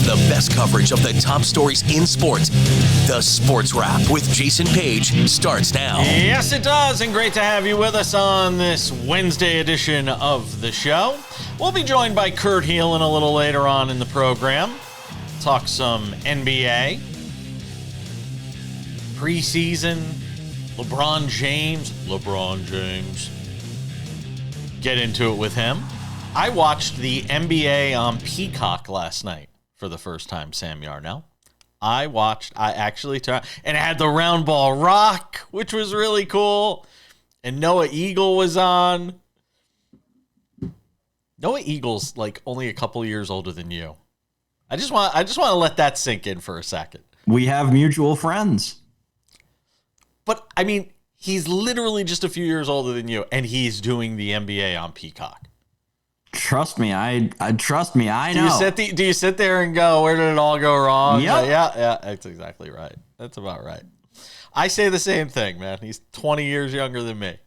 The best coverage of the top stories in sports. The Sports Wrap with Jason Page starts now. Yes, it does, and great to have you with us on this Wednesday edition of the show. We'll be joined by Kurt Helin a little later on in the program. Talk some NBA. Preseason. LeBron James. Get into it with him. I watched the NBA on Peacock last night for the first time, Sam Yarnell. I actually turned, and it had the round ball rock, which was really cool. And Noah Eagle was on. Noah Eagle's like only a couple years older than you. I just want to let that sink in for a second. We have mutual friends. But I mean, he's literally just a few years older than you, and he's doing the NBA on Peacock. Trust me, I know. Do you sit there and go, where did it all go wrong? Yep. Yeah, that's exactly right. That's about right. I say the same thing, man. He's 20 years younger than me.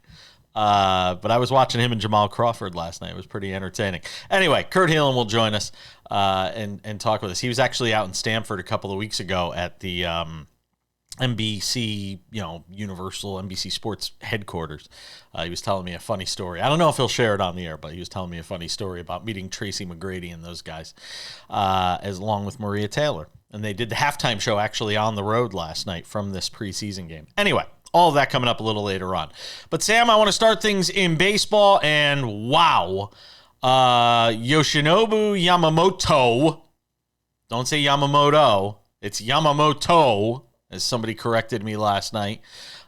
But I was watching him and Jamal Crawford last night. It was pretty entertaining. Anyway, Kurt Helin will join us and talk with us. He was actually out in Stamford a couple of weeks ago at the NBC, Universal NBC Sports headquarters. He was telling me a funny story. I don't know if he'll share it on the air, but he was telling me a funny story about meeting Tracy McGrady and those guys, along with Maria Taylor. And they did the halftime show actually on the road last night from this preseason game. Anyway, all of that coming up a little later on. But Sam, I want to start things in baseball, and wow, Yoshinobu Yamamoto. Don't say Yamamoto. It's Yamamoto, as somebody corrected me last night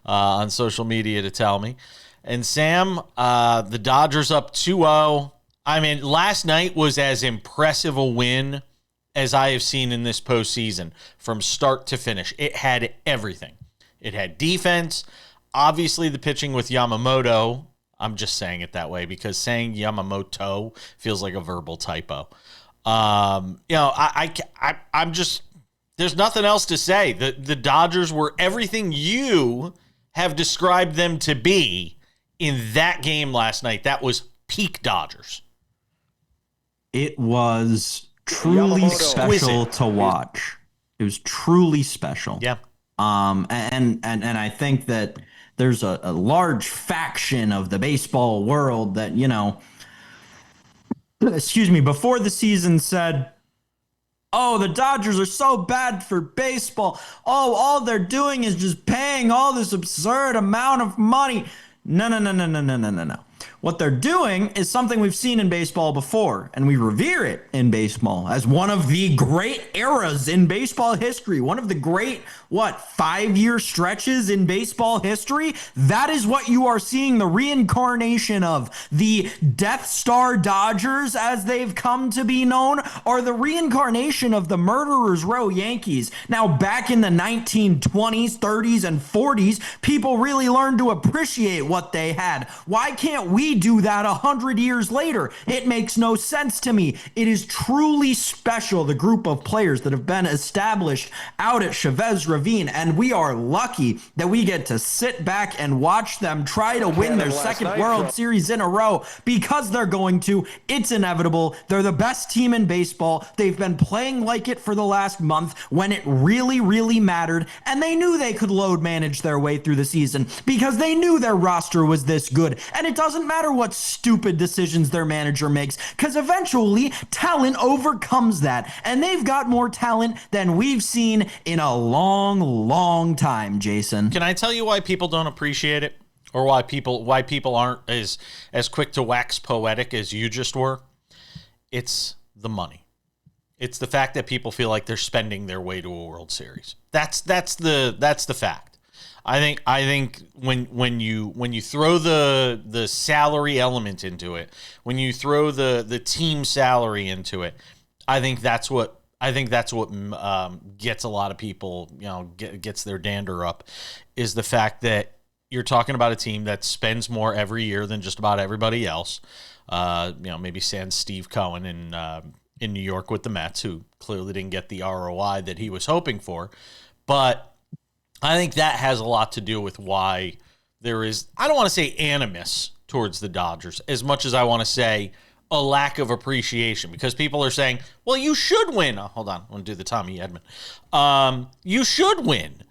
on social media to tell me. And Sam, the Dodgers up 2-0. I mean, last night was as impressive a win as I have seen in this postseason from start to finish. It had everything. It had defense. Obviously, the pitching with Yamamoto. I'm just saying it that way because saying Yamamoto feels like a verbal typo. I'm just... There's nothing else to say. The Dodgers were everything you have described them to be in that game last night. That was peak Dodgers. It was truly special to watch. It was truly special. Yeah. And I think that there's a large faction of the baseball world that, before the season said, oh, the Dodgers are so bad for baseball. Oh, all they're doing is just paying all this absurd amount of money. No. What they're doing is something we've seen in baseball before, and we revere it in baseball as one of the great eras in baseball history, one of the great, 5-year stretches in baseball history. That is what you are seeing, the reincarnation of the Death Star Dodgers, as they've come to be known, or the reincarnation of the Murderers Row Yankees. Now, back in the 1920s, 30s, and 40s, people really learned to appreciate what they had. Why can't we do that 100 years later? It makes no sense to me. It is truly special, the group of players that have been established out at Chavez Ravine, and we are lucky that we get to sit back and watch them try to win their second World Series in a row, because they're going to. It's inevitable. They're the best team in baseball. They've been playing like it for the last month when it really, really mattered, and they knew they could load manage their way through the season because they knew their roster was this good. And it doesn't matter what stupid decisions their manager makes, because eventually talent overcomes that, and they've got more talent than we've seen in a long time, Jason. Can I tell you why people don't appreciate it, or why people aren't as quick to wax poetic as you just were? It's the money. It's the fact that people feel like they're spending their way to a World Series. That's the fact. I think when you throw the salary element into it, when you throw the team salary into it, I think that's what gets a lot of people, gets their dander up, is the fact that you're talking about a team that spends more every year than just about everybody else. Maybe sans Steve Cohen in New York with the Mets, who clearly didn't get the ROI that he was hoping for, but I think that has a lot to do with why there is, I don't want to say animus towards the Dodgers as much as I want to say a lack of appreciation because people are saying, well, you should win. Oh, hold on. I want to do the Tommy Edman. You should win,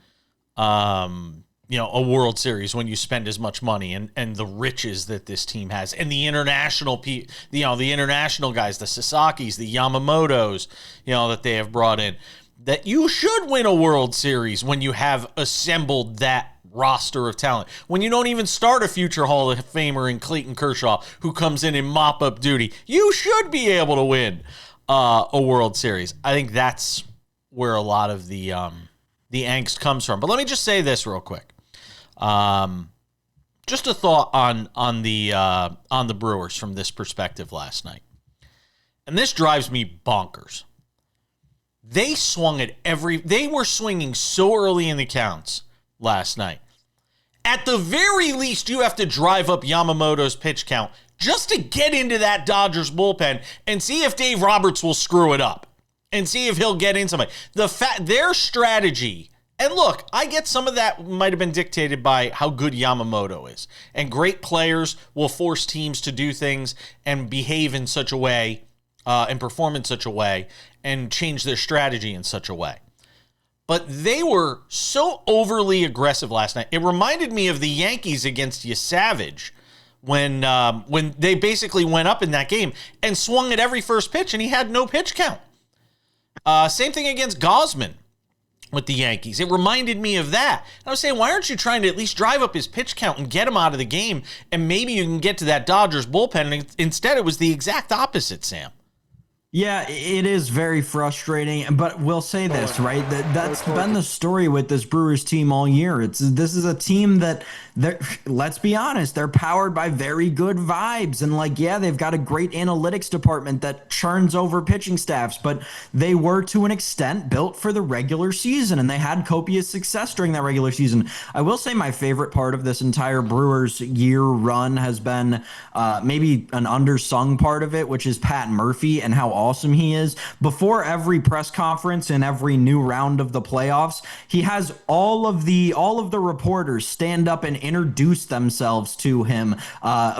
a World Series when you spend as much money and the riches that this team has and the international the international guys, the Sasaki's, the Yamamotos, that they have brought in, that you should win a World Series when you have assembled that roster of talent, when you don't even start a future Hall of Famer in Clayton Kershaw who comes in mop-up duty. You should be able to win a World Series. I think that's where a lot of the angst comes from. But let me just say this real quick. Just a thought on the Brewers from this perspective last night. And this drives me bonkers. They were swinging so early in the counts last night. At the very least, you have to drive up Yamamoto's pitch count just to get into that Dodgers bullpen and see if Dave Roberts will screw it up and see if he'll get in somebody. Their strategy, and look, I get some of that might have been dictated by how good Yamamoto is. And great players will force teams to do things and behave in such a way and perform in such a way and change their strategy in such a way. But they were so overly aggressive last night. It reminded me of the Yankees against Savage when they basically went up in that game and swung at every first pitch, and he had no pitch count. Same thing against Gausman with the Yankees. It reminded me of that. I was saying, why aren't you trying to at least drive up his pitch count and get him out of the game, and maybe you can get to that Dodgers bullpen? And instead, it was the exact opposite, Sam. Yeah, it is very frustrating, but we'll say this, right? That's been the story with this Brewers team all year. This is a team that, let's be honest, they're powered by very good vibes. And they've got a great analytics department that churns over pitching staffs, but they were to an extent built for the regular season, and they had copious success during that regular season. I will say my favorite part of this entire Brewers year run has been maybe an undersung part of it, which is Pat Murphy and how awesome he is. Before every press conference and every new round of the playoffs, he has all of the reporters stand up and introduce themselves to him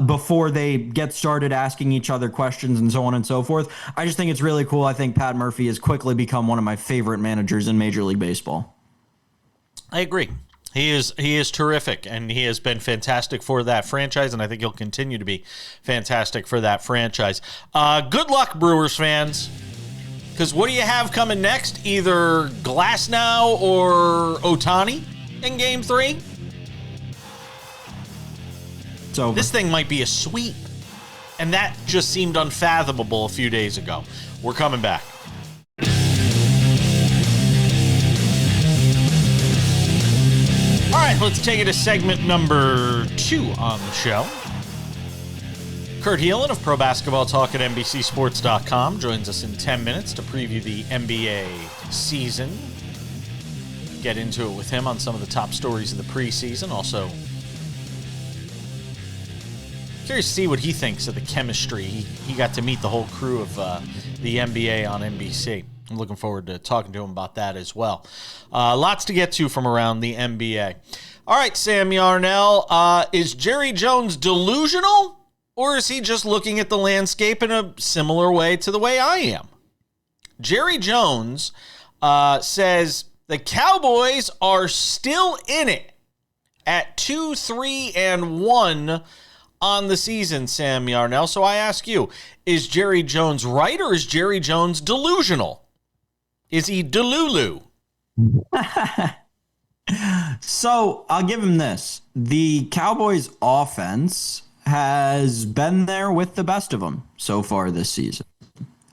before they get started asking each other questions and so on and so forth. I just think it's really cool. I think Pat Murphy has quickly become one of my favorite managers in Major League Baseball. I agree. He is terrific, and he has been fantastic for that franchise, and I think he'll continue to be fantastic for that franchise. Good luck, Brewers fans, because what do you have coming next? Either Glasnow or Ohtani in Game 3? So this thing might be a sweep, and that just seemed unfathomable a few days ago. We're coming back. All right, let's take it to segment number 2 on the show. Kurt Helin of Pro Basketball Talk at NBCSports.com joins us in 10 minutes to preview the NBA season. Get into it with him on some of the top stories of the preseason. Also, curious to see what he thinks of the chemistry. He got to meet the whole crew of the NBA on NBC. I'm looking forward to talking to him about that as well. Lots to get to from around the NBA. All right, Sam Yarnell, is Jerry Jones delusional, or is he just looking at the landscape in a similar way to the way I am? Jerry Jones says the Cowboys are still in it at 2-3-1 on the season, Sam Yarnell. So I ask you, is Jerry Jones right, or is Jerry Jones delusional? Is he delulu? So I'll give him this. The Cowboys offense has been there with the best of them so far this season.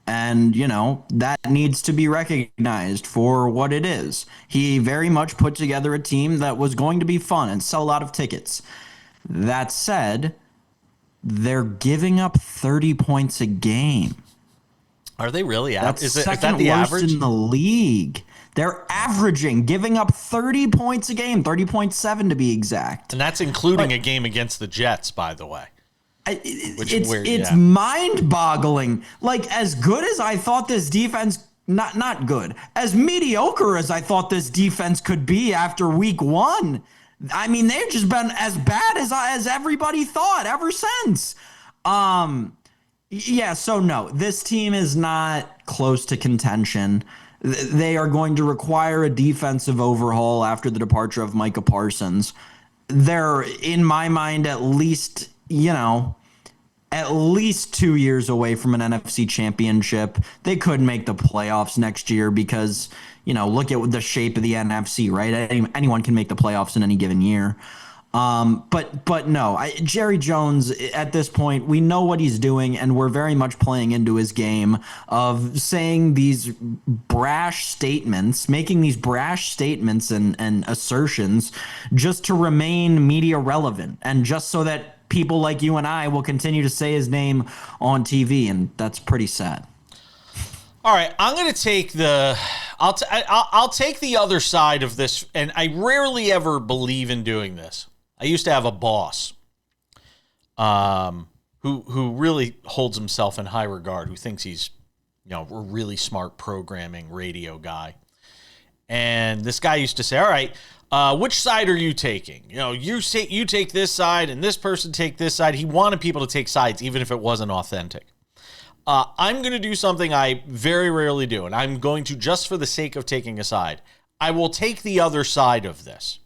And, that needs to be recognized for what it is. He very much put together a team that was going to be fun and sell a lot of tickets. That said, they're giving up 30 points a game. Are they really? That's is that the the worst average in the league? They're giving up 30 points a game, 30.7 to be exact. And that's including a game against the Jets, by the way. It's mind-boggling. As good as I thought this defense, not good, as mediocre as I thought this defense could be after week 1. I mean, they've just been as bad as everybody thought ever since. Yeah, so no, this team is not close to contention. They are going to require a defensive overhaul after the departure of Micah Parsons. They're, in my mind, at least 2 years away from an NFC championship. They could make the playoffs next year because, look at the shape of the NFC, right? Anyone can make the playoffs in any given year. But no, Jerry Jones, at this point, we know what he's doing, and we're very much playing into his game of saying these brash statements, making these brash statements and assertions just to remain media relevant and just so that people like you and I will continue to say his name on TV, and that's pretty sad. All right, I'm going to take I'll take the other side of this, and I rarely ever believe in doing this. I used to have a boss who really holds himself in high regard, who thinks he's a really smart programming radio guy. And this guy used to say, all right, which side are you taking? You take this side and this person take this side. He wanted people to take sides, even if it wasn't authentic. I'm going to do something I very rarely do, and I'm going to, just for the sake of taking a side, I will take the other side of this.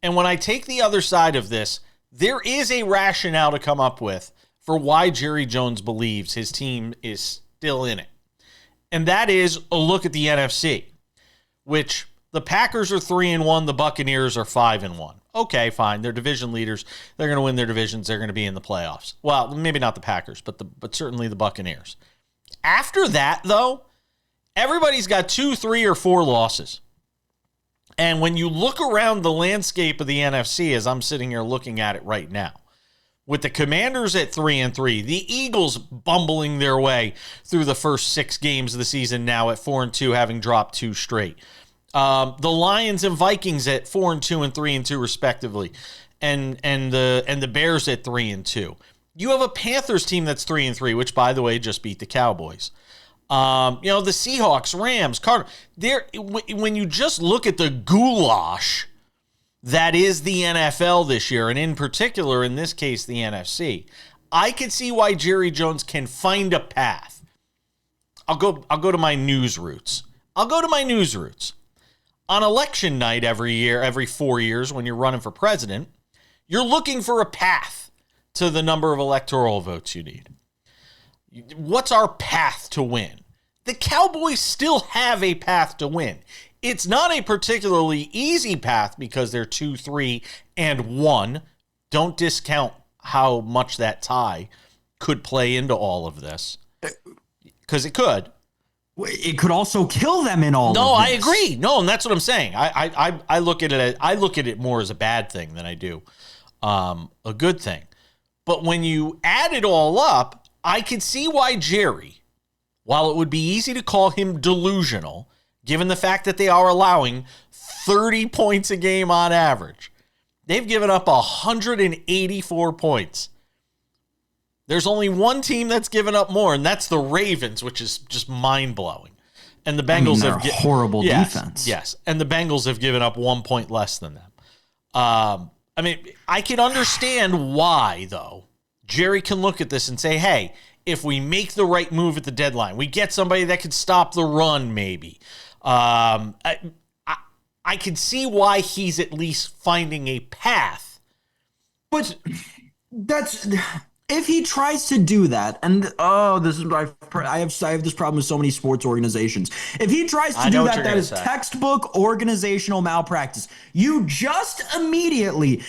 And when I take the other side of this, there is a rationale to come up with for why Jerry Jones believes his team is still in it. And that is a look at the NFC, which the Packers are 3-1, the Buccaneers are 5-1. Okay, fine. They're division leaders. They're going to win their divisions. They're going to be in the playoffs. Well, maybe not the Packers, but certainly the Buccaneers. After that, though, everybody's got 2, 3, or 4 losses. And when you look around the landscape of the NFC, as I'm sitting here looking at it right now, with the Commanders at 3-3, the Eagles bumbling their way through the first 6 games of the season now at 4-2, having dropped 2 straight. The Lions and Vikings at 4-2 and 3-2 respectively, and the Bears at 3-2. You have a Panthers team that's 3-3, which, by the way, just beat the Cowboys. The Seahawks, Rams, Cardinals. When you just look at the goulash that is the NFL this year, and in particular, in this case, the NFC, I can see why Jerry Jones can find a path. I'll go to my news roots. On election night every 4 years, when you're running for president, you're looking for a path to the number of electoral votes you need. What's our path to win? The Cowboys still have a path to win. It's not a particularly easy path because they're 2-3-1. Don't discount how much that tie could play into all of this, because it could. It could also kill them in all of this. No, I agree. No, and that's what I'm saying. I look at it more as a bad thing than I do a good thing. But when you add it all up, I can see why Jerry, while it would be easy to call him delusional, given the fact that they are allowing 30 points a game on average, they've given up 184 points. There's only one team that's given up more, and that's the Ravens, which is just mind-blowing. And the Bengals have horrible defense. Yes, and the Bengals have given up 1 point less than them. I can understand why, though. Jerry can look at this and say, hey, if we make the right move at the deadline, we get somebody that could stop the run, maybe. I can see why he's at least finding a path. But that's... If he tries to do that, and I have this problem with so many sports organizations. If he tries to do that, that is textbook organizational malpractice. You just immediately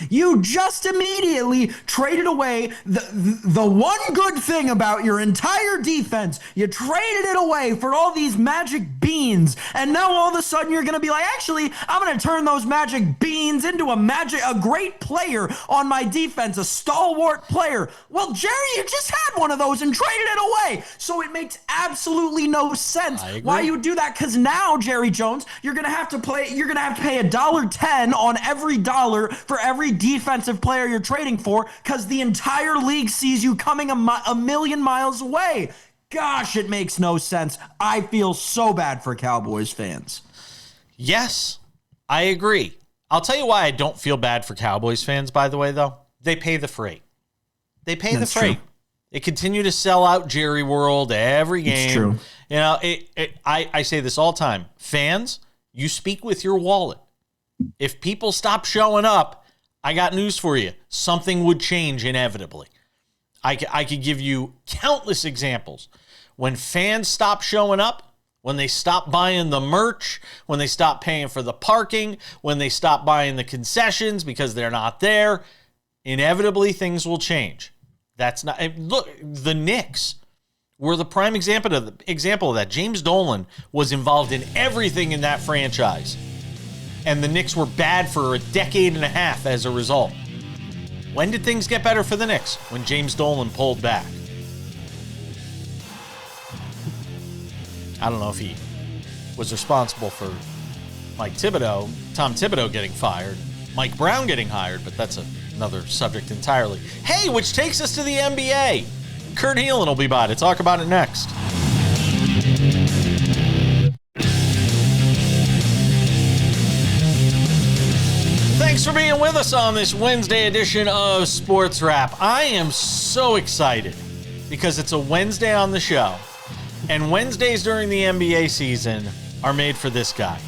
traded away the one good thing about your entire defense. You traded it away for all these magic beans, and now all of a sudden you're going to be like, actually, I'm going to turn those magic beans into a great player on my defense, a stalwart player. Well, Jerry, you just had one of those and traded it away. So it makes absolutely no sense why you would do that. Because now, Jerry Jones, you're gonna have to pay $1.10 on every dollar for every defensive player you're trading for, because the entire league sees you coming a million miles away. Gosh, it makes no sense. I feel so bad for Cowboys fans. Yes, I agree. I'll tell you why I don't feel bad for Cowboys fans, by the way, though. They pay the freight. They pay the freight. They continue to sell out Jerry World every game. It's true. You know, I say this all the time. Fans, you speak with your wallet. If people stop showing up, I got news for you. Something would change inevitably. I could give you countless examples. When fans stop showing up, when they stop buying the merch, when they stop paying for the parking, when they stop buying the concessions because they're not there, inevitably things will change. That's not, look, the Knicks were the prime example of that. James Dolan was involved in everything in that franchise. And the Knicks were bad for a decade and a half as a result. When did things get better for the Knicks? When James Dolan pulled back. I don't know if he was responsible for Tom Thibodeau getting fired, Mike Brown getting hired, but that's another subject entirely. Hey, which takes us to the NBA. Kurt Helin will be by to talk about it next. Thanks for being with us on this Wednesday edition of SportsWrap. I am so excited because it's a Wednesday on the show, and Wednesdays during the NBA season are made for this guy.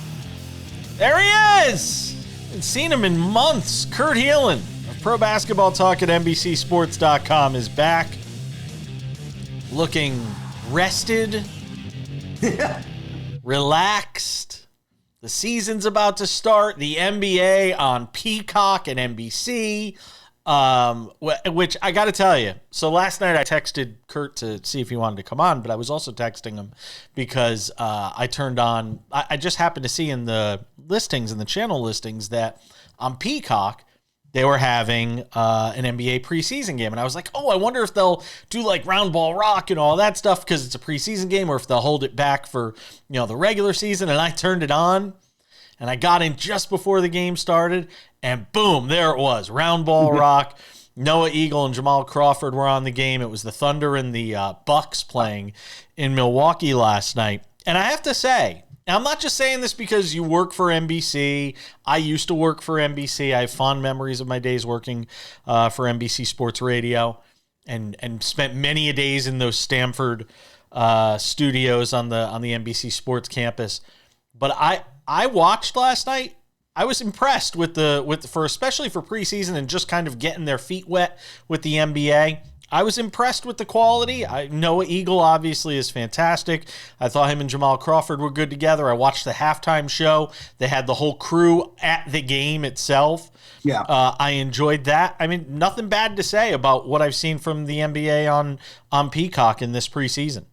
There he is! Haven't seen him in months. Kurt Helin of Pro Basketball Talk at NBCSports.com is back, looking rested, relaxed. The season's about to start. The NBA on Peacock and NBC, which I got to tell you. So last night I texted Kurt to see if he wanted to come on, but I was also texting him because I turned on. I just happened to see in the listings, in the channel listings, that on Peacock they were having an NBA preseason game. And I was like, oh, I wonder if they'll do like round ball rock and all that stuff because it's a preseason game, or if they'll hold it back for, the regular season. And I turned it on and I got in just before the game started, and boom, there it was. Round ball rock. Noah Eagle and Jamal Crawford were on the game. It was the Thunder and the Bucks playing in Milwaukee last night. And I have to say, and I'm not just saying this because you work for NBC. I used to work for NBC. I have fond memories of my days working for NBC Sports Radio, and spent many a days in those Stamford studios on the NBC Sports campus. But I watched last night. I was impressed especially for preseason and just kind of getting their feet wet with the NBA. I was impressed with the quality. Noah Eagle obviously is fantastic. I thought him and Jamal Crawford were good together. I watched the halftime show. They had the whole crew at the game itself. Yeah. I enjoyed that. I mean, nothing bad to say about what I've seen from the NBA on Peacock in this preseason.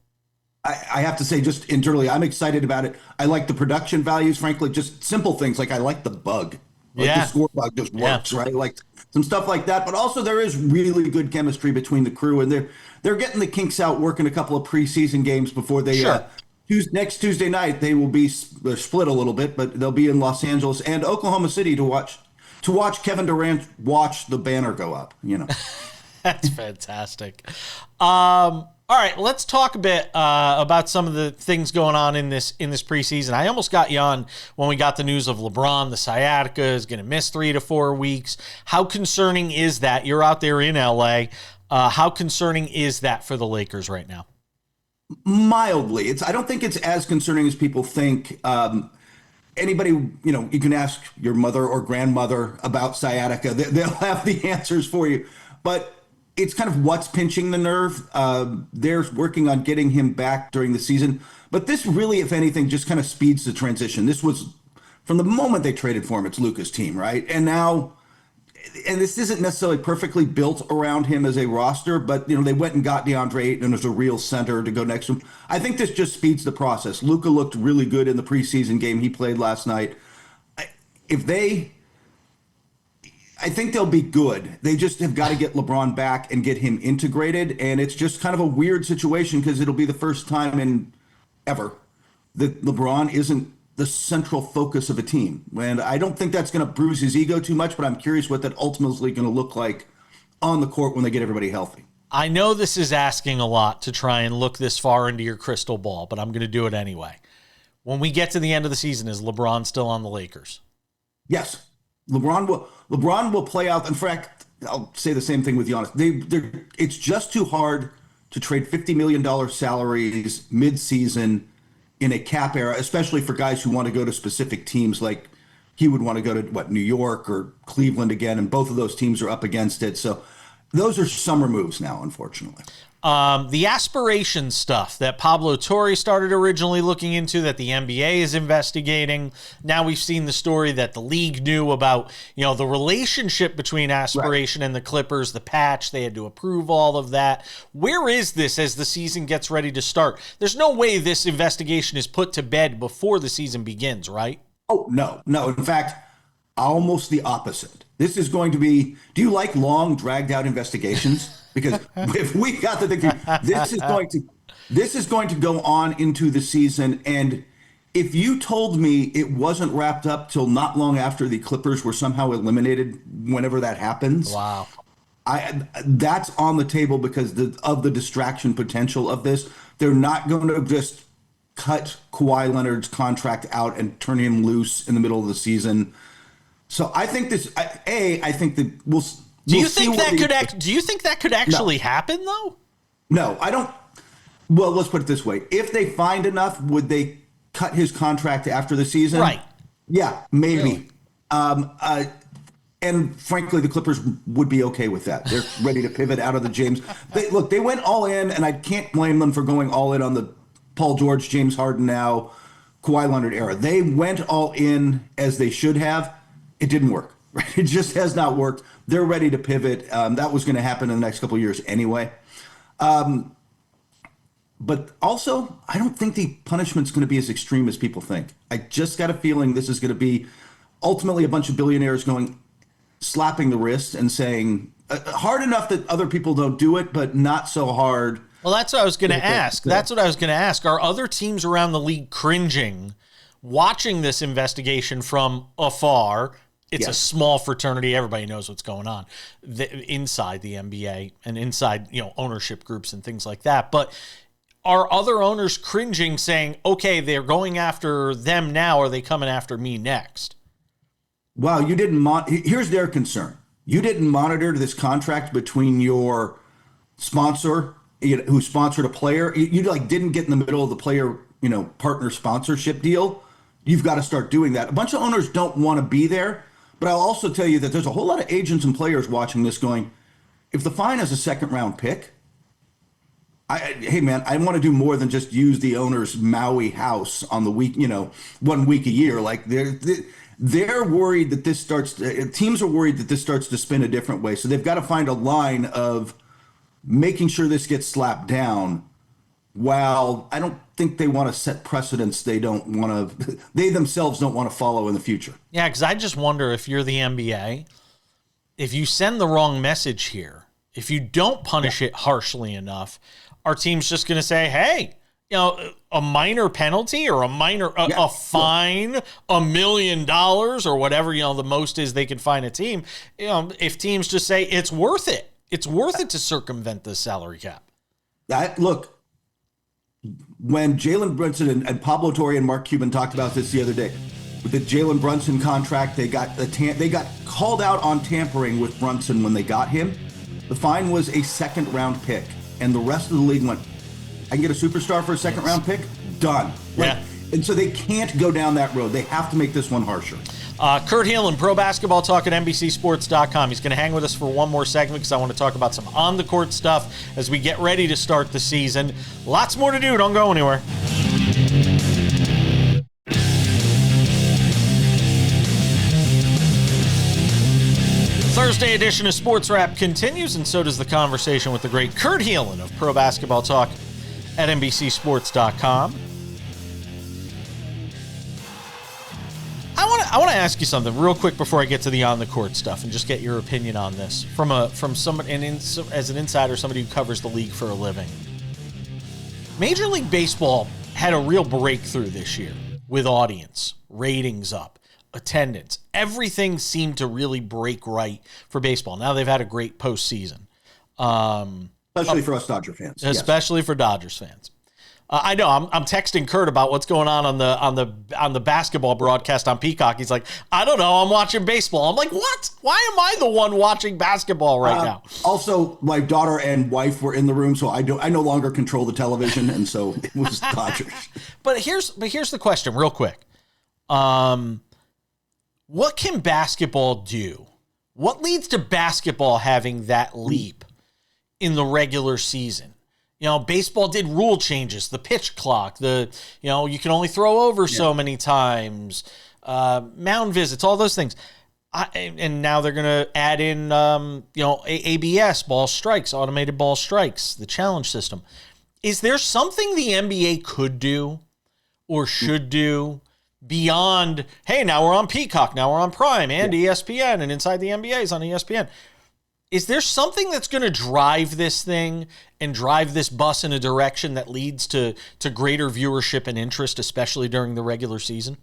I have to say, just internally, I'm excited about it. I like the production values, frankly, just simple things. Like I like the bug. The score bug just works, right? Like some stuff like that. But also there is really good chemistry between the crew, and they're getting the kinks out, working a couple of preseason games before they next Tuesday night. They will be split a little bit, but they'll be in Los Angeles and Oklahoma City to watch Kevin Durant watch the banner go up. That's fantastic. All right, let's talk a bit about some of the things going on in this preseason. I almost got you on when we got the news of LeBron. The sciatica is going to miss 3 to 4 weeks. How concerning is that? You're out there in LA. How concerning is that for the Lakers right now? Mildly. I don't think it's as concerning as people think. Anybody, you can ask your mother or grandmother about sciatica. They'll have the answers for you. But it's kind of what's pinching the nerve. They're working on getting him back during the season. But this really, if anything, just kind of speeds the transition. This was, from the moment they traded for him, it's Luka's team, right? And now, and this isn't necessarily perfectly built around him as a roster, but, they went and got DeAndre Ayton as a real center to go next to him. I think this just speeds the process. Luka looked really good in the preseason game he played last night. I think they'll be good. They just have got to get LeBron back and get him integrated. And it's just kind of a weird situation because it'll be the first time in ever that LeBron isn't the central focus of a team. And I don't think that's going to bruise his ego too much, but I'm curious what that ultimately going to look like on the court when they get everybody healthy. I know this is asking a lot to try and look this far into your crystal ball, but I'm going to do it anyway. When we get to the end of the season, is LeBron still on the Lakers? Yes. LeBron will play out. In fact, I'll say the same thing with Giannis. It's just too hard to trade $50 million salaries mid-season in a cap era, especially for guys who want to go to specific teams. Like he would want to go to New York or Cleveland again, and both of those teams are up against it. So those are summer moves now, unfortunately. The aspiration stuff that Pablo Torre started originally looking into, that the NBA is investigating. Now we've seen the story that the league knew about, the relationship between aspiration and the Clippers, the patch. They had to approve all of that. Where is this as the season gets ready to start? There's no way this investigation is put to bed before the season begins, right? Oh, no. In fact, almost the opposite. This is going to be, do you like long, dragged out investigations? Because if we got the thing, this is going to go on into the season. And if you told me it wasn't wrapped up till not long after the Clippers were somehow eliminated, whenever that happens, wow, that's on the table because of the distraction potential of this. They're not going to just cut Kawhi Leonard's contract out and turn him loose in the middle of the season. So I think I think that we'll. Do you think that could actually happen though? No, I don't. Well, let's put it this way: if they find enough, would they cut his contract after the season? Right. Yeah, maybe. Really? And frankly, the Clippers would be okay with that. They're ready to pivot out of the James. They went all in, and I can't blame them for going all in on the Paul George, James Harden, now Kawhi Leonard era. They went all in as they should have. It didn't work. Right? It just has not worked. They're ready to pivot. That was going to happen in the next couple of years anyway. But also, I don't think the punishment's going to be as extreme as people think. I just got a feeling this is going to be ultimately a bunch of billionaires slapping the wrist and saying, hard enough that other people don't do it, but not so hard. Well, that's what I was going to ask. Are other teams around the league cringing, watching this investigation from afar? It's a small fraternity. Everybody knows what's going on inside the NBA and inside, ownership groups and things like that. But are other owners cringing, saying, okay, they're going after them now, or are they coming after me next? Well, you didn't. Here's their concern. You didn't monitor this contract between your sponsor, who sponsored a player. You didn't get in the middle of the player, partner sponsorship deal. You've got to start doing that. A bunch of owners don't want to be there. But I'll also tell you that there's a whole lot of agents and players watching this going, if the fine is a second-round pick, hey, man, I want to do more than just use the owner's Maui house on the week, 1 week a year. Like they're worried that teams are worried that this starts to spin a different way. So they've got to find a line of making sure this gets slapped down. While I don't think they want to set precedents they themselves don't want to follow in the future. Yeah, because I just wonder, if you're the NBA, if you send the wrong message here, if you don't punish it harshly enough, are teams just going to say, hey, a minor penalty or a fine, $1 million or whatever, the most is they can fine a team. If teams just say it's worth it to circumvent the salary cap. Look, when Jalen Brunson and Pablo Torre and Mark Cuban talked about this the other day, with the Jalen Brunson contract, they got called out on tampering with Brunson when they got him. The fine was a second-round pick, and the rest of the league went, I can get a superstar for a second-round pick? Done. Yeah. And so they can't go down that road. They have to make this one harsher. Kurt Helin, Pro Basketball Talk at NBCSports.com. He's going to hang with us for one more segment because I want to talk about some on-the-court stuff as we get ready to start the season. Lots more to do. Don't go anywhere. Thursday edition of Sports Wrap continues, and so does the conversation with the great Kurt Helin of Pro Basketball Talk at NBCSports.com. I want to ask you something real quick before I get to the on-the-court stuff and just get your opinion on this from someone, as an insider, somebody who covers the league for a living. Major League Baseball had a real breakthrough this year with audience, ratings up, attendance. Everything seemed to really break right for baseball. Now they've had a great postseason. Especially for us Dodger fans. Especially for Dodgers fans. I know. I'm texting Kurt about what's going on the basketball broadcast on Peacock. He's like, I don't know. I'm watching baseball. I'm like, what? Why am I the one watching basketball right now? Also, my daughter and wife were in the room, so I no longer control the television, and so it was Dodgers. But here's the question, real quick. What can basketball do? What leads to basketball having that leap in the regular season? Baseball did rule changes, the pitch clock, you can only throw over so many times, mound visits, all those things. And now they're going to add in, ABS, ball strikes, automated ball strikes, the challenge system. Is there something the NBA could do or should do beyond, hey, now we're on Peacock, now we're on Prime and ESPN, and Inside the NBA is on ESPN? Is there something that's going to drive this thing and drive this bus in a direction that leads to greater viewership and interest, especially during the regular season?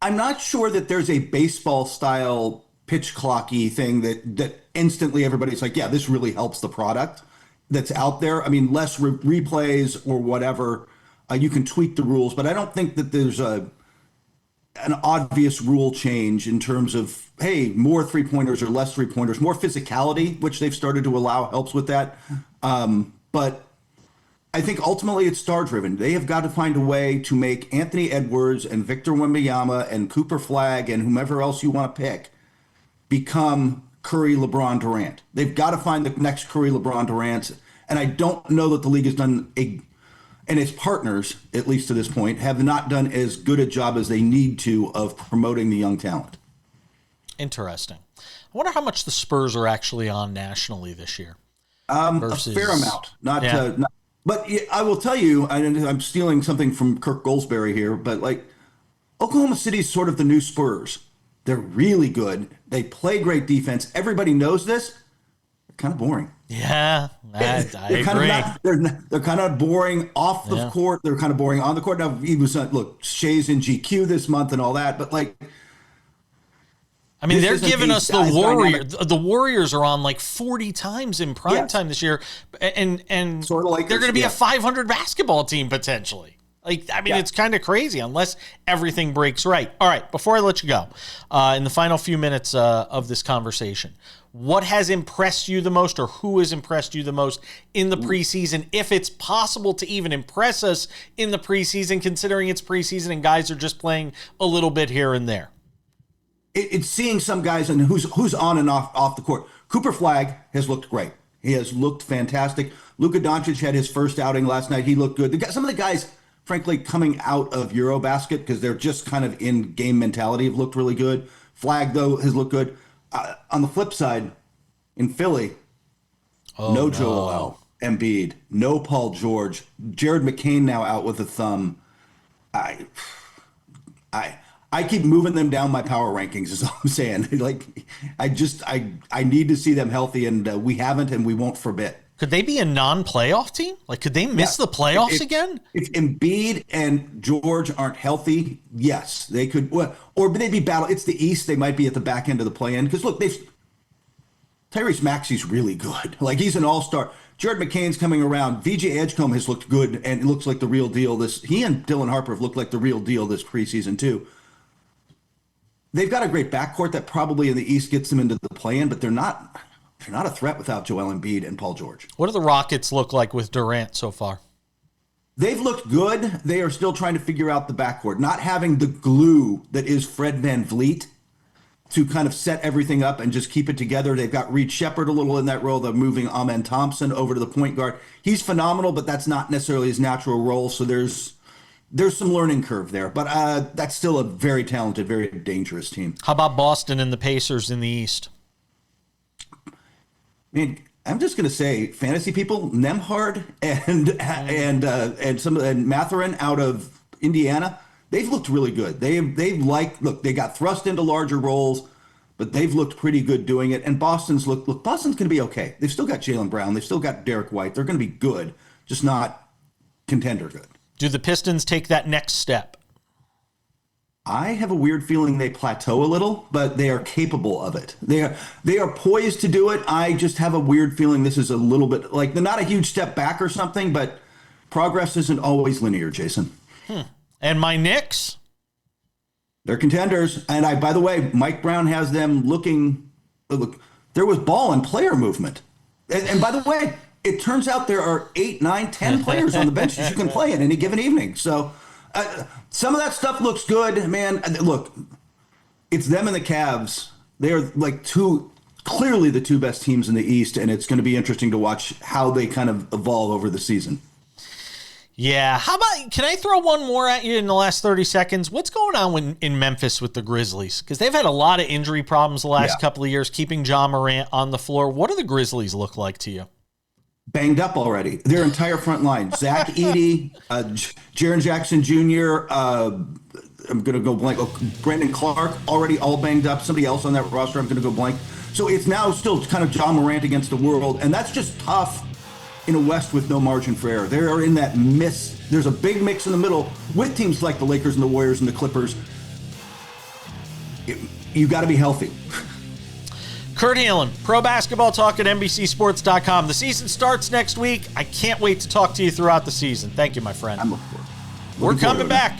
I'm not sure that there's a baseball style pitch clocky thing that instantly everybody's like, yeah, this really helps the product that's out there. I mean, less replays or whatever. You can tweak the rules, but I don't think that there's an obvious rule change in terms of, hey, more 3-pointers or less 3-pointers, more physicality, which they've started to allow, helps with that. But I think ultimately it's star driven. They have got to find a way to make Anthony Edwards and Victor Wembanyama and Cooper Flagg and whomever else you want to pick become Curry, LeBron, Durant. They've got to find the next Curry, LeBron, Durant. And I don't know that the league has done and its partners, at least to this point, have not done as good a job as they need to of promoting the young talent. Interesting. I wonder how much the Spurs are actually on nationally this year. A fair amount. But I will tell you, I'm stealing something from Kirk Goldsberry here, but Oklahoma City's sort of the new Spurs. They're really good. They play great defense. Everybody knows this. They're kind of boring. Yeah, I agree. They're kind of boring off the court. They're kind of boring on the court. Now, he was Shea's in GQ this month and all that, but I mean, they're giving us the Warriors. The Warriors are on 40 times in prime time this year, and sort of they're going to be a 500 basketball team potentially. It's kind of crazy unless everything breaks right. All right, before I let you go, in the final few minutes of this conversation, what has impressed you the most, or who has impressed you the most in the preseason? If it's possible to even impress us in the preseason, considering it's preseason and guys are just playing a little bit here and there. It's seeing some guys and who's on and off the court. Cooper Flagg has looked great. He has looked fantastic. Luka Doncic had his first outing last night. He looked good. Some of the guys, frankly, coming out of Eurobasket, because they're just kind of in game mentality, have looked really good. Flagg, though, has looked good. On the flip side, in Philly, no Joel Embiid, no Paul George, Jared McCain now out with a thumb. I keep moving them down my power rankings, is all I'm saying. I need to see them healthy, and we haven't, and we won't for a bit. Could they be a non-playoff team? Could they miss the playoffs again? If Embiid and George aren't healthy, yes, they could. Or they'd be battle. It's the East. They might be at the back end of the play-in. Because look, Tyrese Maxey's really good. He's an all-star. Jared McCain's coming around. VJ Edgecombe has looked good and looks like the real deal. He and Dylan Harper have looked like the real deal this preseason too. They've got a great backcourt that probably in the East gets them into the play-in, but they're not a threat without Joel Embiid and Paul George. What do the Rockets look like with Durant so far? They've looked good. They are still trying to figure out the backcourt. Not having the glue that is Fred VanVleet to kind of set everything up and just keep it together. They've got Reed Shepherd a little in that role. They're moving Amen Thompson over to the point guard. He's phenomenal, but that's not necessarily his natural role. So there's some learning curve there. But that's still a very talented, very dangerous team. How about Boston and the Pacers in the East? Man, I'm just gonna say, fantasy people, Nembhard and Mathurin out of Indiana, they've looked really good. They got thrust into larger roles, but they've looked pretty good doing it. And Boston's gonna be okay. They've still got Jaylen Brown, they've still got Derek White. They're gonna be good, just not contender good. Do the Pistons take that next step? I have a weird feeling they plateau a little, but they are capable of it. They are poised to do it. I just have a weird feeling this is a little bit they're not a huge step back or something, but progress isn't always linear, Jason. And my Knicks? They're contenders. And by the way, Mike Brown has them looking. Look, there was ball and player movement. And by the way, it turns out there are 8, 9, 10 players on the bench that you can play in any given evening. So some of that stuff looks good, man. Look, it's them and the Cavs. They're like clearly the two best teams in the East, and it's going to be interesting to watch how they kind of evolve over the season. Yeah. How about, can I throw one more at you in the last 30 seconds? What's going on in Memphis with the Grizzlies? Because they've had a lot of injury problems the last couple of years, keeping Ja Morant on the floor. What do the Grizzlies look like to you? Banged up already. Their entire front line. Zach Edey, Jaren Jackson Jr., I'm going to go blank. Brandon Clark, already all banged up. Somebody else on that roster, I'm going to go blank. So it's now still kind of Ja Morant against the world, and that's just tough in a West with no margin for error. They are in that mix. There's a big mix in the middle with teams like the Lakers and the Warriors and the Clippers. You got to be healthy. Kurt Helin, Pro Basketball Talk at NBCSports.com. The season starts next week. I can't wait to talk to you throughout the season. Thank you, my friend. I'm looking forward. We're coming back.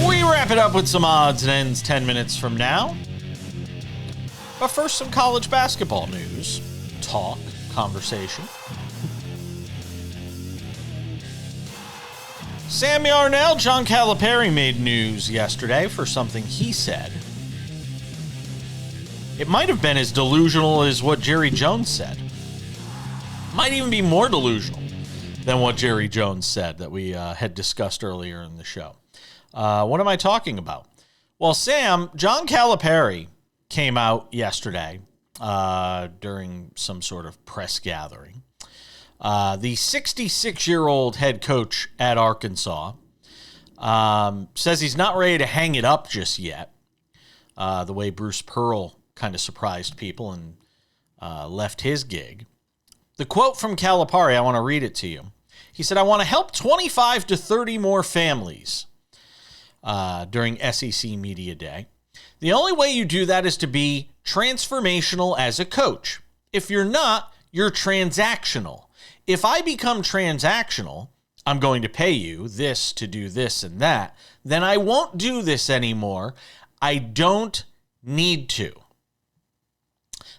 We wrap it up with some odds and ends 10 minutes from now. But first, some college basketball news, talk, conversation. Sam Yarnell, John Calipari made news yesterday for something he said. It might have been as delusional as what Jerry Jones said. Might even be more delusional than what Jerry Jones said that we had discussed earlier in the show. What am I talking about? Well, John Calipari came out yesterday during some sort of press gathering. The 66-year-old head coach at Arkansas says he's not ready to hang it up just yet, the way Bruce Pearl kind of surprised people and left his gig. The quote from Calipari, I want to read it to you. He said, "I want to help 25 to 30 more families during SEC Media Day. The only way you do that is to be transformational as a coach. If you're not, you're transactional. If I become transactional, I'm going to pay you this to do this and that, then I won't do this anymore. I don't need to.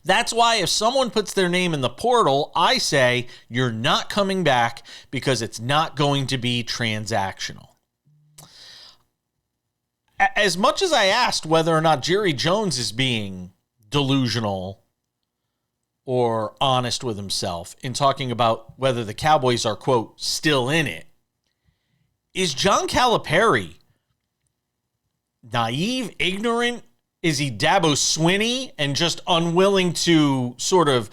That's why if someone puts their name in the portal, I say, you're not coming back because it's not going to be transactional." As much as I asked whether or not Jerry Jones is being delusional or honest with himself in talking about whether the Cowboys are, quote, still in it, is John Calipari naive, ignorant? Is he Dabo Swinney and just unwilling to sort of,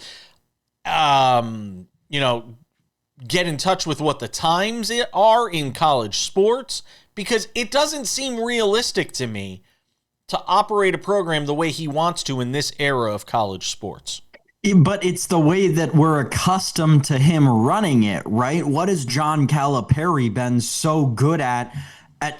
get in touch with what the times are in college sports? Because it doesn't seem realistic to me to operate a program the way he wants to in this era of college sports. But it's the way that we're accustomed to him running it, right? What has John Calipari been so good at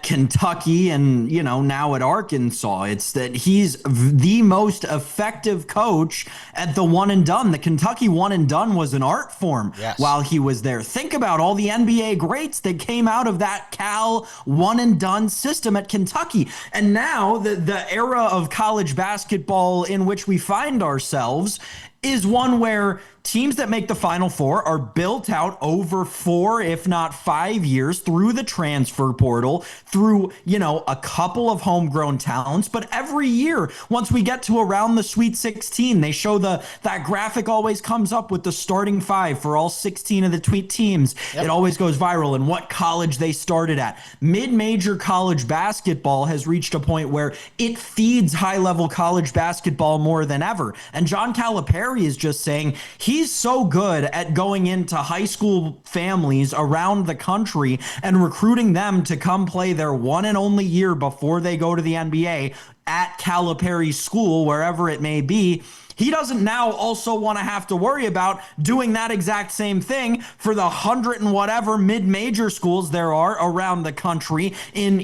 Kentucky and, now at Arkansas? It's that he's the most effective coach at the one and done. The Kentucky one and done was an art form while he was there. Think about all the NBA greats that came out of that Cal one and done system at Kentucky. And now the era of college basketball in which we find ourselves is one where teams that make the Final Four are built out over 4, if not 5 years through the transfer portal, through, a couple of homegrown talents. But every year, once we get to around the Sweet 16, they show that graphic always comes up with the starting 5 for all 16 of the tweet teams. Yep. It always goes viral and what college they started at. Mid-major college basketball has reached a point where it feeds high-level college basketball more than ever. And John Calipari is just saying he's so good at going into high school families around the country and recruiting them to come play their one and only year before they go to the NBA at Calipari's school, wherever it may be. He doesn't now also want to have to worry about doing that exact same thing for the 100 and whatever mid-major schools there are around the country in,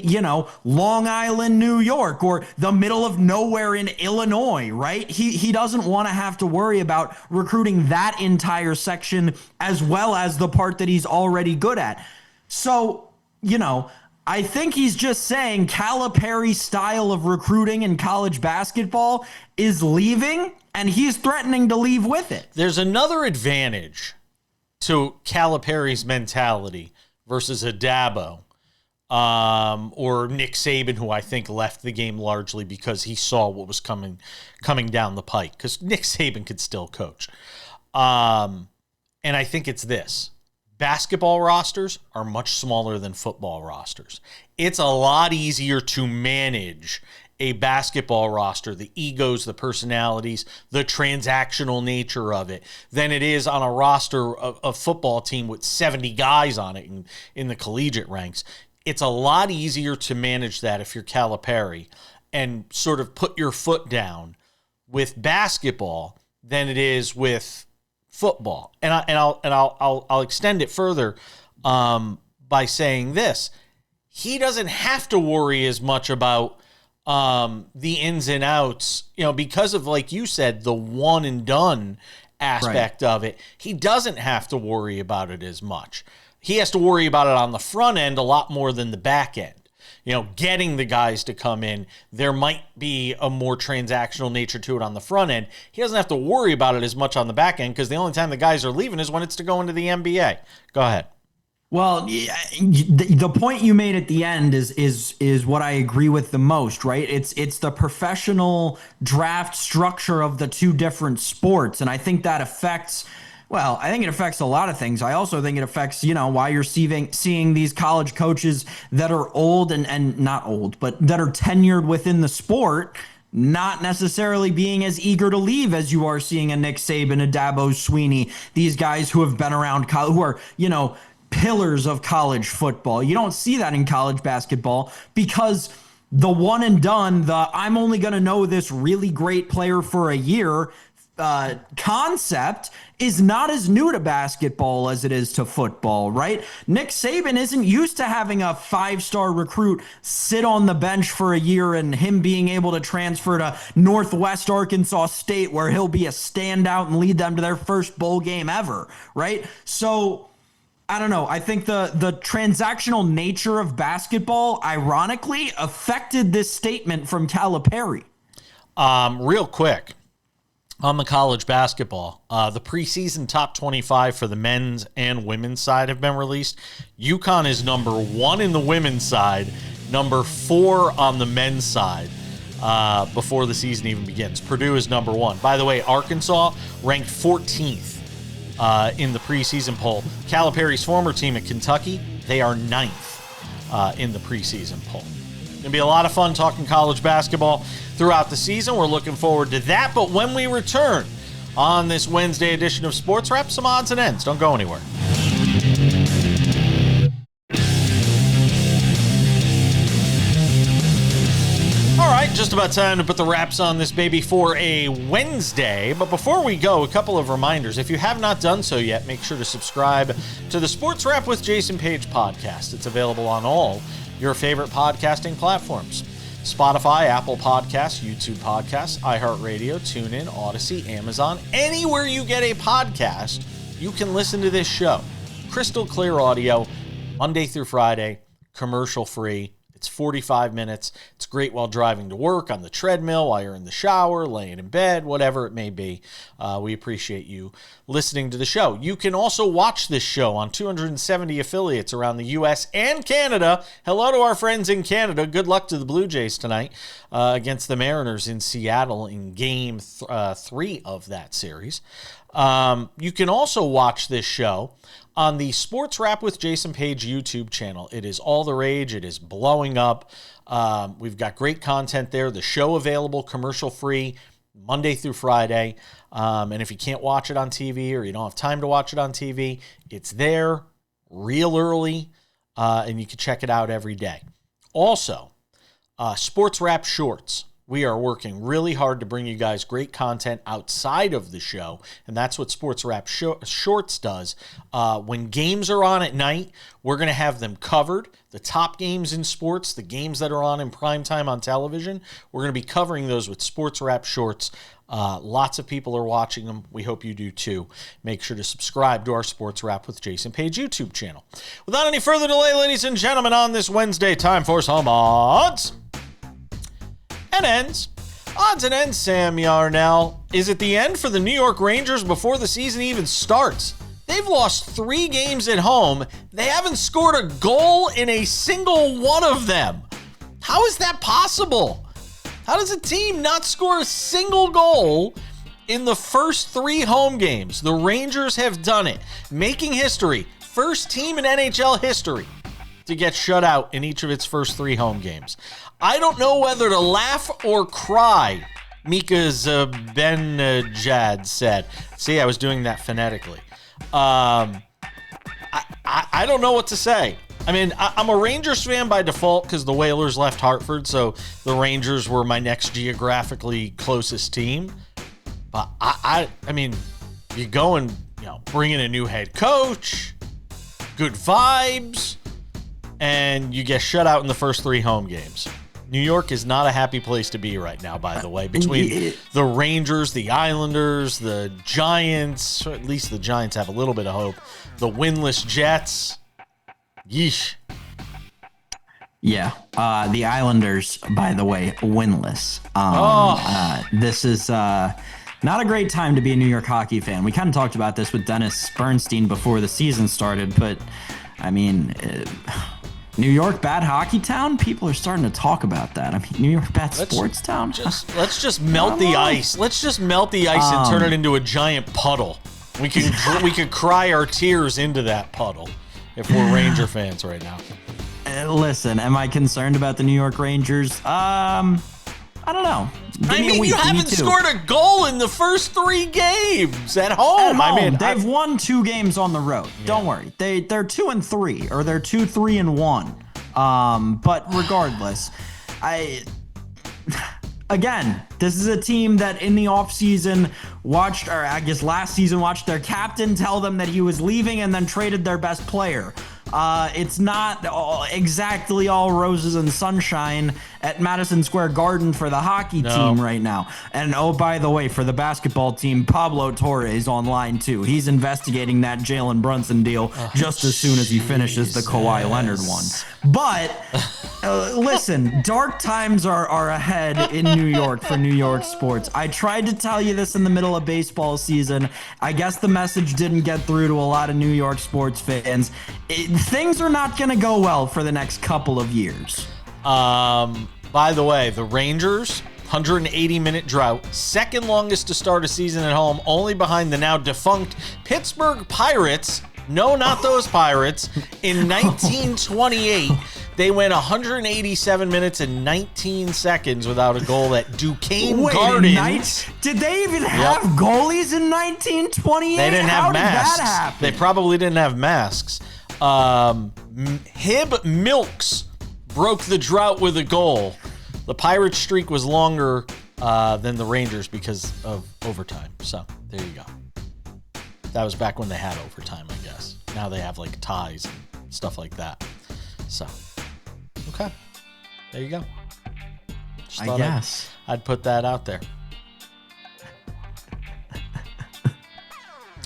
Long Island, New York, or the middle of nowhere in Illinois, right? He doesn't want to have to worry about recruiting that entire section as well as the part that he's already good at. So, I think he's just saying Calipari's style of recruiting in college basketball is leaving, and he's threatening to leave with it. There's another advantage to Calipari's mentality versus a Dabo or Nick Saban, who I think left the game largely because he saw what was coming down the pike, because Nick Saban could still coach. And I think it's this. Basketball rosters are much smaller than football rosters. It's a lot easier to manage a basketball roster, the egos, the personalities, the transactional nature of it, than it is on a roster of a football team with 70 guys on it in the collegiate ranks. It's a lot easier to manage that if you're Calipari and sort of put your foot down with basketball than it is with football. And I'll extend it further by saying this. He doesn't have to worry as much about the ins and outs, because of, like you said, the one and done aspect of it. He doesn't have to worry about it as much. He has to worry about it on the front end a lot more than the back end. Getting the guys to come in, there might be a more transactional nature to it on the front end. He doesn't have to worry about it as much on the back end because the only time the guys are leaving is when it's to go into the NBA. Go ahead. Well, the point you made at the end is what I agree with the most, right? It's the professional draft structure of the two different sports, and I think that affects. Well, I think it affects a lot of things. I also think it affects, why you're seeing these college coaches that are old and not old, but that are tenured within the sport, not necessarily being as eager to leave as you are seeing a Nick Saban, a Dabo Swinney, these guys who have been around, who are, pillars of college football. You don't see that in college basketball because the one and done, I'm only going to know this really great player for a year concept is not as new to basketball as it is to football, right? Nick Saban isn't used to having a 5-star recruit sit on the bench for a year and him being able to transfer to Northwest Arkansas State where he'll be a standout and lead them to their first bowl game ever, right? So I don't know. I think the transactional nature of basketball, ironically, affected this statement from Calipari. Real quick. On the college basketball, the preseason top 25 for the men's and women's side have been released. UConn is number 1 in the women's side, number 4 on the men's side before the season even begins. Purdue is number 1. By the way, Arkansas ranked 14th in the preseason poll. Calipari's former team at Kentucky, they are 9th in the preseason poll. Going to be a lot of fun talking college basketball throughout the season. We're looking forward to that. But when we return on this Wednesday edition of Sports Wrap, some odds and ends. Don't go anywhere. All right, just about time to put the wraps on this baby for a Wednesday. But before we go, a couple of reminders. If you have not done so yet, make sure to subscribe to the Sports Wrap with Jason Page podcast. It's available on all your favorite podcasting platforms. Spotify, Apple Podcasts, YouTube Podcasts, iHeartRadio, TuneIn, Odyssey, Amazon. Anywhere you get a podcast, you can listen to this show. Crystal clear audio, Monday through Friday, commercial free. It's 45 minutes. It's great while driving to work, on the treadmill, while you're in the shower, laying in bed, whatever it may be. We appreciate you listening to the show. You can also watch this show on 270 affiliates around the U.S. and Canada. Hello to our friends in Canada. Good luck to the Blue Jays tonight against the Mariners in Seattle in Game 3 of that series. You can also watch this show on the Sports Wrap with Jason Page YouTube channel. It is all the rage. It is blowing up. We've got great content there. The show available commercial-free Monday through Friday. And if you can't watch it on TV or you don't have time to watch it on TV, it's there real early, and you can check it out every day. Also, Sports Wrap Shorts. We are working really hard to bring you guys great content outside of the show, and that's what SportsWrap Shorts does. When games are on at night, we're going to have them covered. The top games in sports, the games that are on in primetime on television, we're going to be covering those with SportsWrap Shorts. Lots of people are watching them. We hope you do too. Make sure to subscribe to our Sports Wrap with Jason Page YouTube channel. Without any further delay, ladies and gentlemen, on this Wednesday, time for some odds and ends. Odds and ends, Sam Yarnell. Is it the end for the New York Rangers before the season even starts? They've lost 3 games at home. They haven't scored a goal in a single one of them. How is that possible? How does a team not score a single goal in the first 3 home games? The Rangers have done it, making history. First team in NHL history to get shut out in each of its first 3 home games. I don't know whether to laugh or cry, Mika Zibanejad said. See, I was doing that phonetically. I don't know what to say. I mean, I'm a Rangers fan by default because the Whalers left Hartford, so the Rangers were my next geographically closest team. But I mean, you go and bring in a new head coach, good vibes, and you get shut out in the first 3 home games. New York is not a happy place to be right now, by the way, between the Rangers, the Islanders, the Giants, or at least the Giants have a little bit of hope, the winless Jets. Yeesh. Yeah. The Islanders, by the way, winless. This is not a great time to be a New York hockey fan. We kind of talked about this with Dennis Bernstein before the season started, but I mean, New York bad hockey town? People are starting to talk about that. I mean, New York bad sports town? Let's just melt the ice. Let's just melt the ice and turn it into a giant puddle. We could cry our tears into that puddle if we're Ranger fans right now. Listen, am I concerned about the New York Rangers? I don't know. You haven't scored a goal in the first 3 games at home. I mean, they've won 2 games on the road. Yeah. Don't worry. They're 2-3, or they're 2-3-1. But regardless, again, this is a team that in the offseason watched, or I guess last season watched their captain tell them that he was leaving and then traded their best player. It's not exactly all roses and sunshine at Madison Square Garden for the hockey team right now. And oh, by the way, for the basketball team, Pablo Torre online too. He's investigating that Jalen Brunson deal just as soon as he finishes the Kawhi Leonard one. But listen, dark times are ahead in New York for New York sports. I tried to tell you this in the middle of baseball season. I guess the message didn't get through to a lot of New York sports fans. Things are not going to go well for the next couple of years. By the way, the Rangers, 180-minute drought, second longest to start a season at home, only behind the now defunct Pittsburgh Pirates. No, not those Pirates. In 1928, they went 187 minutes and 19 seconds without a goal at Duquesne Gardens. Did they even have goalies in 1928? They didn't have masks. How did that happen? They probably didn't have masks. Hib Milks broke the drought with a goal. The Pirates' streak was longer than the Rangers because of overtime. So there you go. That was back when they had overtime, I guess. Now they have like ties and stuff like that. So, okay. There you go. I guess. I'd put that out there.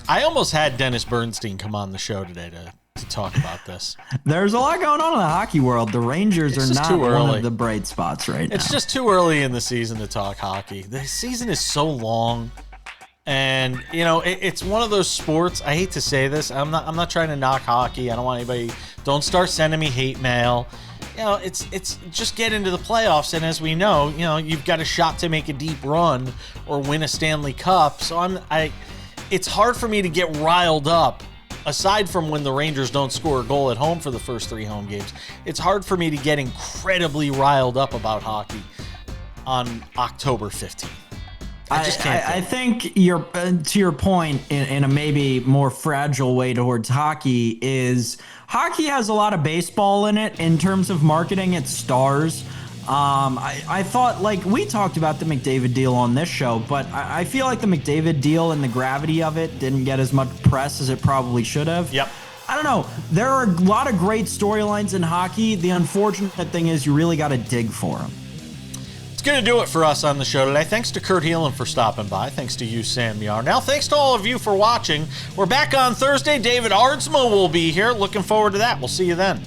I almost had Dennis Bernstein come on the show today to talk about this. There's a lot going on in the hockey world. The Rangers are not one of the bright spots right now. It's just too early in the season to talk hockey. The season is so long. And it's one of those sports. I hate to say this. I'm not trying to knock hockey. I don't want anybody. Don't start sending me hate mail. It's just get into the playoffs, and as we know, you've got a shot to make a deep run or win a Stanley Cup. So it's hard for me to get riled up. Aside from when the Rangers don't score a goal at home for the first 3 home games, it's hard for me to get incredibly riled up about hockey on October 15th. I just can't. I think to your point, in a maybe more fragile way towards hockey, is hockey has a lot of baseball in it in terms of marketing its stars. I thought, like, we talked about the McDavid deal on this show, but I feel like the McDavid deal and the gravity of it didn't get as much press as it probably should have. Yep. I don't know. There are a lot of great storylines in hockey. The unfortunate thing is you really got to dig for them. It's going to do it for us on the show today. Thanks to Kurt Helin for stopping by. Thanks to you, Sam Yar. Now, thanks to all of you for watching. We're back on Thursday. David Ardsma will be here. Looking forward to that. We'll see you then.